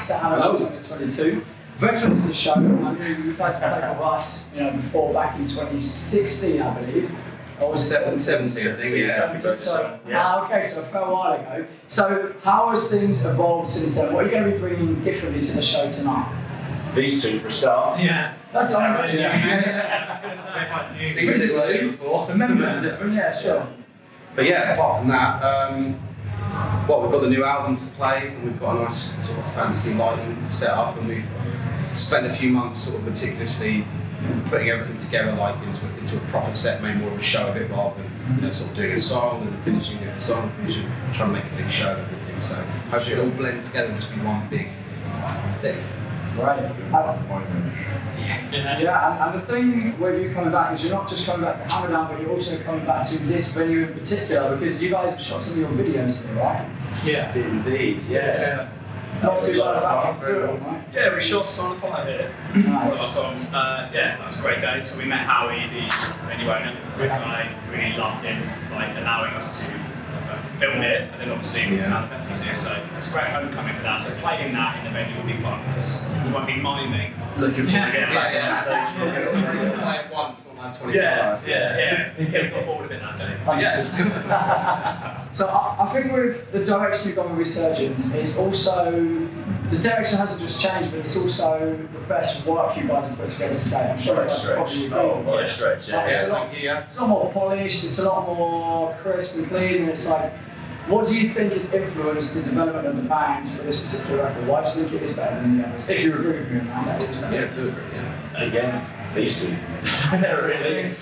to Hammerdown 2022. Veterans of the show, I knew you guys played with us, before back in 2016, I believe. Or was it 17, I think, yeah. 17, so, okay, so a fair while ago. So, how has things evolved since then? What are you going to be bringing differently to the show tonight? These two for a start. Yeah. That's all right. These two were before. The members are different, yeah, sure. But yeah, apart from that, we've got the new album to play, and we've got a nice sort of fancy lighting set up, and we've spent a few months sort of meticulously putting everything together like into a proper set, made more of a show of it rather than sort of doing a song and finishing the song, trying to make a big show of everything. So hopefully it'll all blend together and just be one big thing. Right. Yeah, and the thing with you coming back is you're not just coming back to Hammerdown, but you're also coming back to this venue in particular because you guys have shot some of your videos here, right? Yeah. Indeed, yeah. Not too bad back into it, right? Yeah, we shot Son of Fire here. Nice. One of our songs. That was a great day. So we met Howie, the venue owner. Great guy, really loved him, allowing us to film it, and then obviously the festival's here, so it's a great homecoming for that. So playing that in the venue will be fun because we won't be miming. Looking forward to getting back on stage. We'll play it once, not like 20 times. Yeah. We got bored of it that day. So I think with the direction you've gone with Resurgence, it's also, the direction hasn't just changed, but it's also the best work you guys have put together today. I'm sure that's probably What a stretch, yeah. It's a lot more polished, it's a lot more crisp and clean, and it's like, what do you think has influenced the development of the band for this particular record? Why do you think it is better than the others? If you agree with me on that, it is better. Yeah, I do agree, yeah. Again, these two. Really.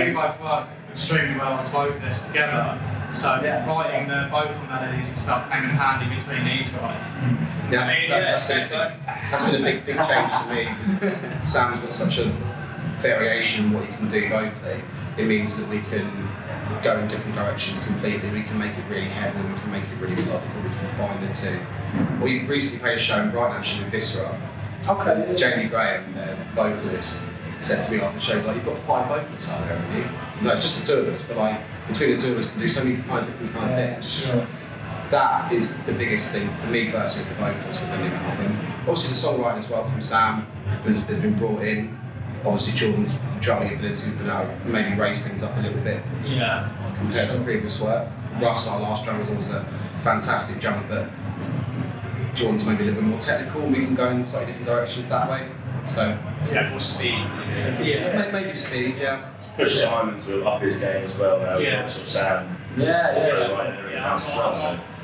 You both work extremely well as vocalists together, so writing the vocal melodies and stuff came in handy between these guys. That's been a big change to me. Sam's got such a variation in what you can do vocally. It means that we can go in different directions completely. We can make it really heavy, we can make it really melodical, we can combine the two. We recently played a show in Brighton actually with Viscera. Okay. Jamie Graham, the vocalist, said to me after the show, he's like, you've got 5 vocalists out there, haven't you? No, just the two of us, but between the two of us, we can do so many different kind of things. Sure. That is the biggest thing for me personally, the vocals with the new album. Obviously the songwriting as well from Sam has been brought in. Obviously Jordan's drumming ability has been able to maybe raise things up a little bit compared to previous work. Russ, our last drummer, was always a fantastic drummer, but Jordan's maybe a little bit more technical. We can go in slightly different directions that way. So more speed. Maybe speed, yeah. Push Simon to up his game as well now. Sort of Sam.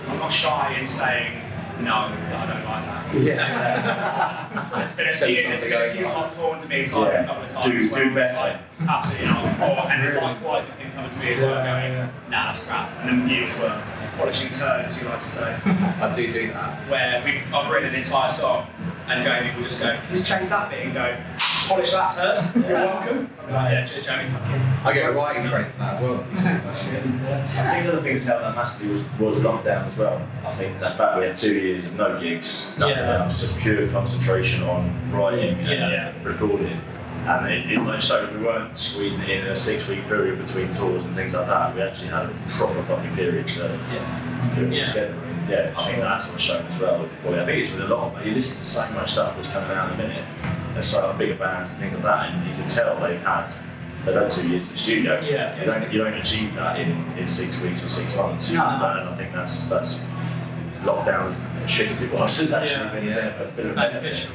I'm not shy in saying no, I don't like that. Yeah. It's been a few hot tones of me inside a couple of times. Do better. Absolutely not. And then likewise, if people come to me as well going, nah, that's crap. And then you as well, polishing turds, as you like to say. I do that. Where I've written an entire song, and Jamie will just go, can you just change that bit and go, polish that turd, you're welcome. Cheers, Jamie. I get a writing credit for that as well. I think the other thing that's helped that massively was lockdown as well. I think the fact we had 2 years of no gigs, nothing else, just pure concentration on writing and recording. And it showed that we weren't squeezing it in a 6-week period between tours and things like that. We actually had a proper fucking period to put it together. And I think that's what's shown as well. I think it's with a lot, but you listen to so much stuff that's coming out in a minute. There's so bigger bands and things like that, and you can tell they've had 2 years in the studio. You don't achieve that in 6 weeks or 6 months. And I think that's lockdown, shit as it was, has actually been a bit of beneficial.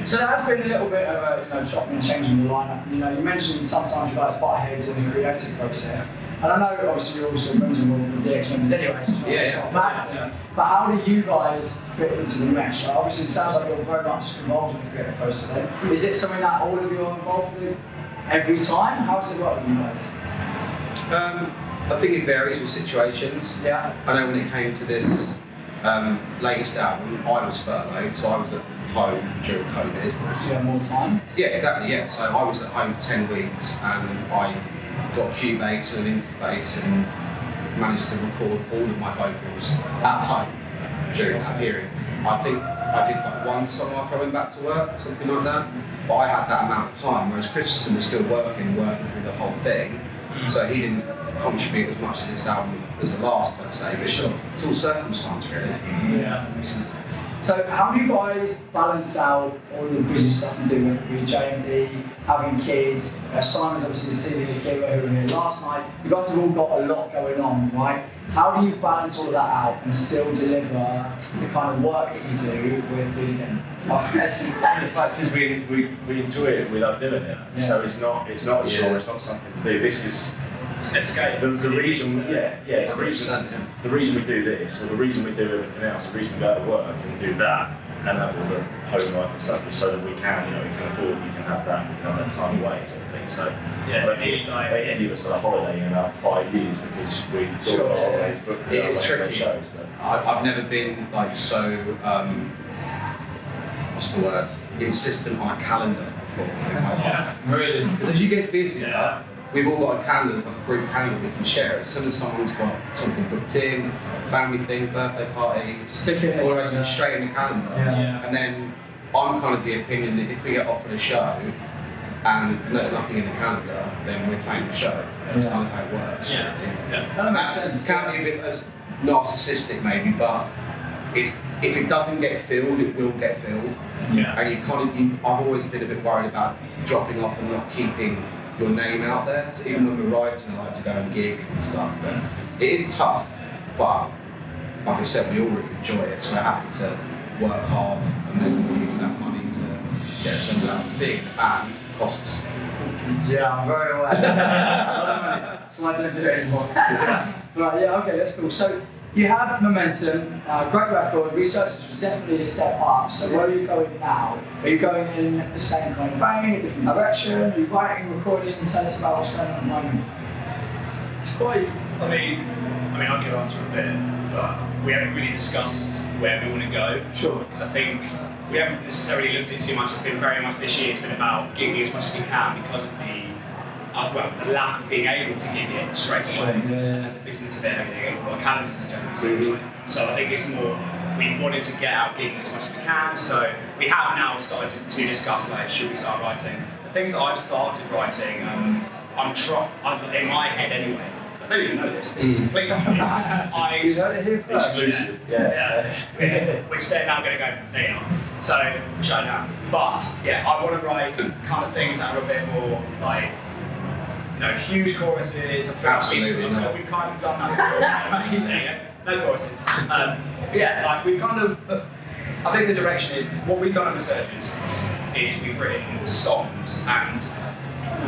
So there has been a little bit of a chopping and changing the lineup. You mentioned sometimes you guys butt heads in the creative process. And I know obviously you're also friends with the DX members anyway, so but how do you guys fit into the mesh? Obviously it sounds like you're very much involved in the creative process then. Is it something that all of you are involved with every time? How does it work with you guys? I think it varies with situations. Yeah. I know when it came to this latest album, I was furloughed, so I was at home during COVID. So you have more time? Yeah, exactly, yeah. So I was at home for 10 weeks and I got Cubase and an interface and managed to record all of my vocals at home during that period. I think I did like 1 song after I went back to work, something like that. But I had that amount of time, whereas Christensen was still working through the whole thing. So he didn't contribute as much to this album as the last, I'd say. But it's all circumstance, really. Yeah, that makes sense. So how do you guys balance out all the busy stuff you do with JMD, having kids? Simon's obviously the senior keeper who were here last night. You guys have all got a lot going on, right? How do you balance all of that out and still deliver the kind of work that you do with being in? The fact is, we enjoy it. We love doing it. Yeah. So it's not a chore. It's not something to do. This is It's an escape. the reason. It's the 100%, reason. The reason we do this, or the reason we do everything else, the reason we go to work and do that, and have all the home life and stuff, is so that we can have that time away, sort of thing. So Yeah, I don't maybe think like- any of us got a holiday in about 5 years because we Sure, got yeah. holidays booked. It is like tricky. shows, but I've never been like so, what's the word, insistent on a calendar before in my life. Really? Because as you get busier, Yeah. we've all got a calendar, like a group calendar we can share. As soon as someone's got something booked in, family thing, birthday party, Stick it in. all the rest of it straight in the calendar. Yeah. And then I'm kind of the opinion that if we get offered a show and there's nothing in the calendar, then we're playing the show. That's Yeah. kind of how it works. Yeah. Yeah. That makes sense. Can be a bit as narcissistic maybe, but if it doesn't get filled, it will get filled. Yeah. And I've always been a bit worried about dropping off and not keeping your name out there. So even when we're writing, I like to go and gig and stuff. But it is tough, but like I said, we all really enjoy it. So we're happy to work hard and then use that money to get ourselves out. Being in a band costs. Yeah, I'm very aware. That's why I don't do it anymore. Right, yeah, okay, that's cool. So you have momentum, great record, Researchers was definitely a step up. So where are you going now? Are you going in the same kind of vein, a different direction? Are you writing, recording? Tell us about what's going on at the moment. It's quite. I mean, I'll give an answer a bit, but we haven't really discussed where we want to go. Sure. Because I think we haven't necessarily looked at it too much. It's been very much this year. It's been about gigging as much as we can because of the lack of being able to gig it straight away, and the business of it and everything, and our calendars is generally seen. So I think it's more we wanted to get out gigging as much as we can. So we have now started to discuss like should we start writing. The things that I've started writing, I'm in my head anyway. I don't even know this. This is completely. You heard it here first. exclusive. Yeah. Which they're now going to go, there you are. So, shut down. But, yeah, I want to write kind of things that are a bit more like, huge choruses. Absolutely I feel like we've kind of done that before. No choruses. Like we've kind of, I think the direction is, what we've done at Resurgence is we've written songs and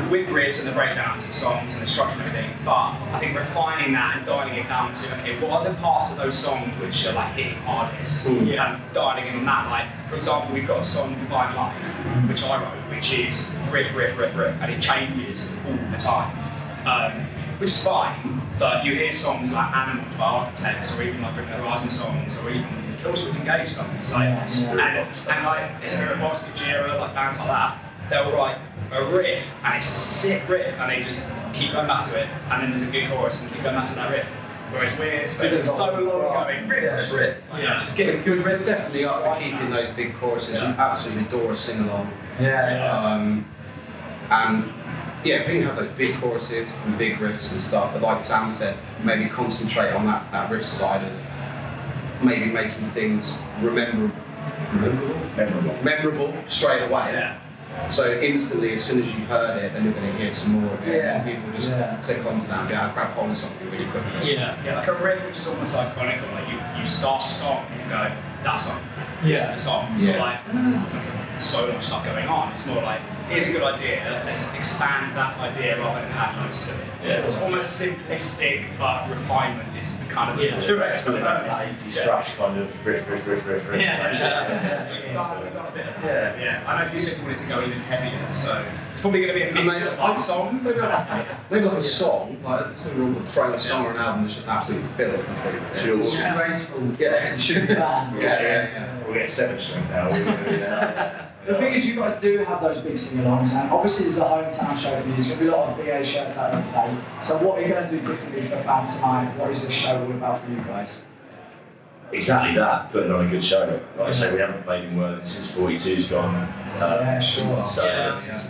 with riffs and the breakdowns of songs and the structure and everything, but I think refining that and dialing it down to, okay, what are the parts of those songs which are like hitting hardest? And dialing in on that, like, for example, we've got a song, Divine Life, which I wrote, which is riff, and it changes all the time, which is fine, but you hear songs like Animals by Architects, or even like Bring the Horizon songs, or even Killswitch Engage songs, like, and like, Spirit Boss, Gojira, like bands like that, they'll write a riff, and it's a sick riff, and they just keep going back to it, and then there's a good chorus, and keep going back to that riff. Whereas we're spending so long going riff. It's like, just get a good riff. Definitely up for keeping those big choruses. We absolutely adore a sing-along. And yeah, we can have those big choruses and big riffs and stuff, but like Sam said, maybe concentrate on that riff side of maybe making things memorable straight away. Yeah. So instantly, as soon as you've heard it, then you're going to hear some more of it, and people just click onto that and be able to grab hold of something really quickly. Yeah, like a riff which is almost iconic, or like you start a song and you go, that song. This is the song. It's not like, there's so much stuff going on. It's more like, here's a good idea, let's expand that idea rather than add loads to it. It's almost simplistic, but refinement is the kind of direction Kind of that 80s thrash kind of riff. We've done a bit of that. Yeah. I know you said you wanted to go even heavier, so it's probably going to be a mix of like songs. Maybe like a song, like we'll throw a song or an album that's just absolutely filth the fruit. It's graceful. Yeah. It should be banned. We'll get 7 strings out. The thing is, you guys do have those big sing-alongs, and obviously this is a hometown show for you. There's going to be a lot of BA shirts out there today. So what are you going to do differently for the fans tonight? What is this show all about for you guys? Exactly that, putting on a good show. Like I say, we haven't played in Worthing since 42's gone. Sure. So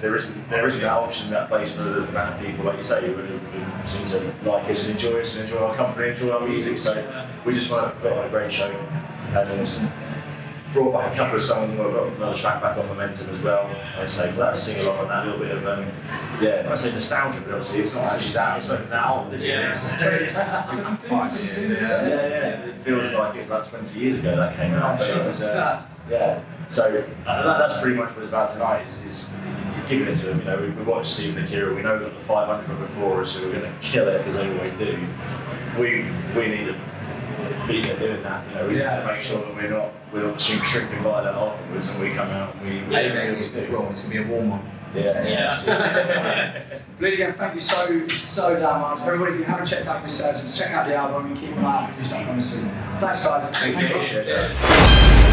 there isn't that option, that place for the amount of people, like you say, who seem to like us and enjoy our company, enjoy our music. So we just want to put on a great show. And brought back a couple of songs. We've got another track back off Momentum as well. I'd say for that sing along and that little bit of I say nostalgia, but obviously it's not actually that old, is it? Yeah. It feels like it was about 20 years ago that came out. But it was, So that's pretty much what it's about tonight. Is giving it to them. You know, we watched Steve and Akira. We know that the 500 before us who are going to kill it because they always do. We need to be there doing that. You know, we need to make sure that we're not shrinking by that afterwards, and we come out and we. It's going to be a warm one. Really, again, thank you so damn much. Everybody, if you haven't checked out Resurgence, check out the album and keep an eye out for new stuff coming soon. Thanks, guys. Thank you.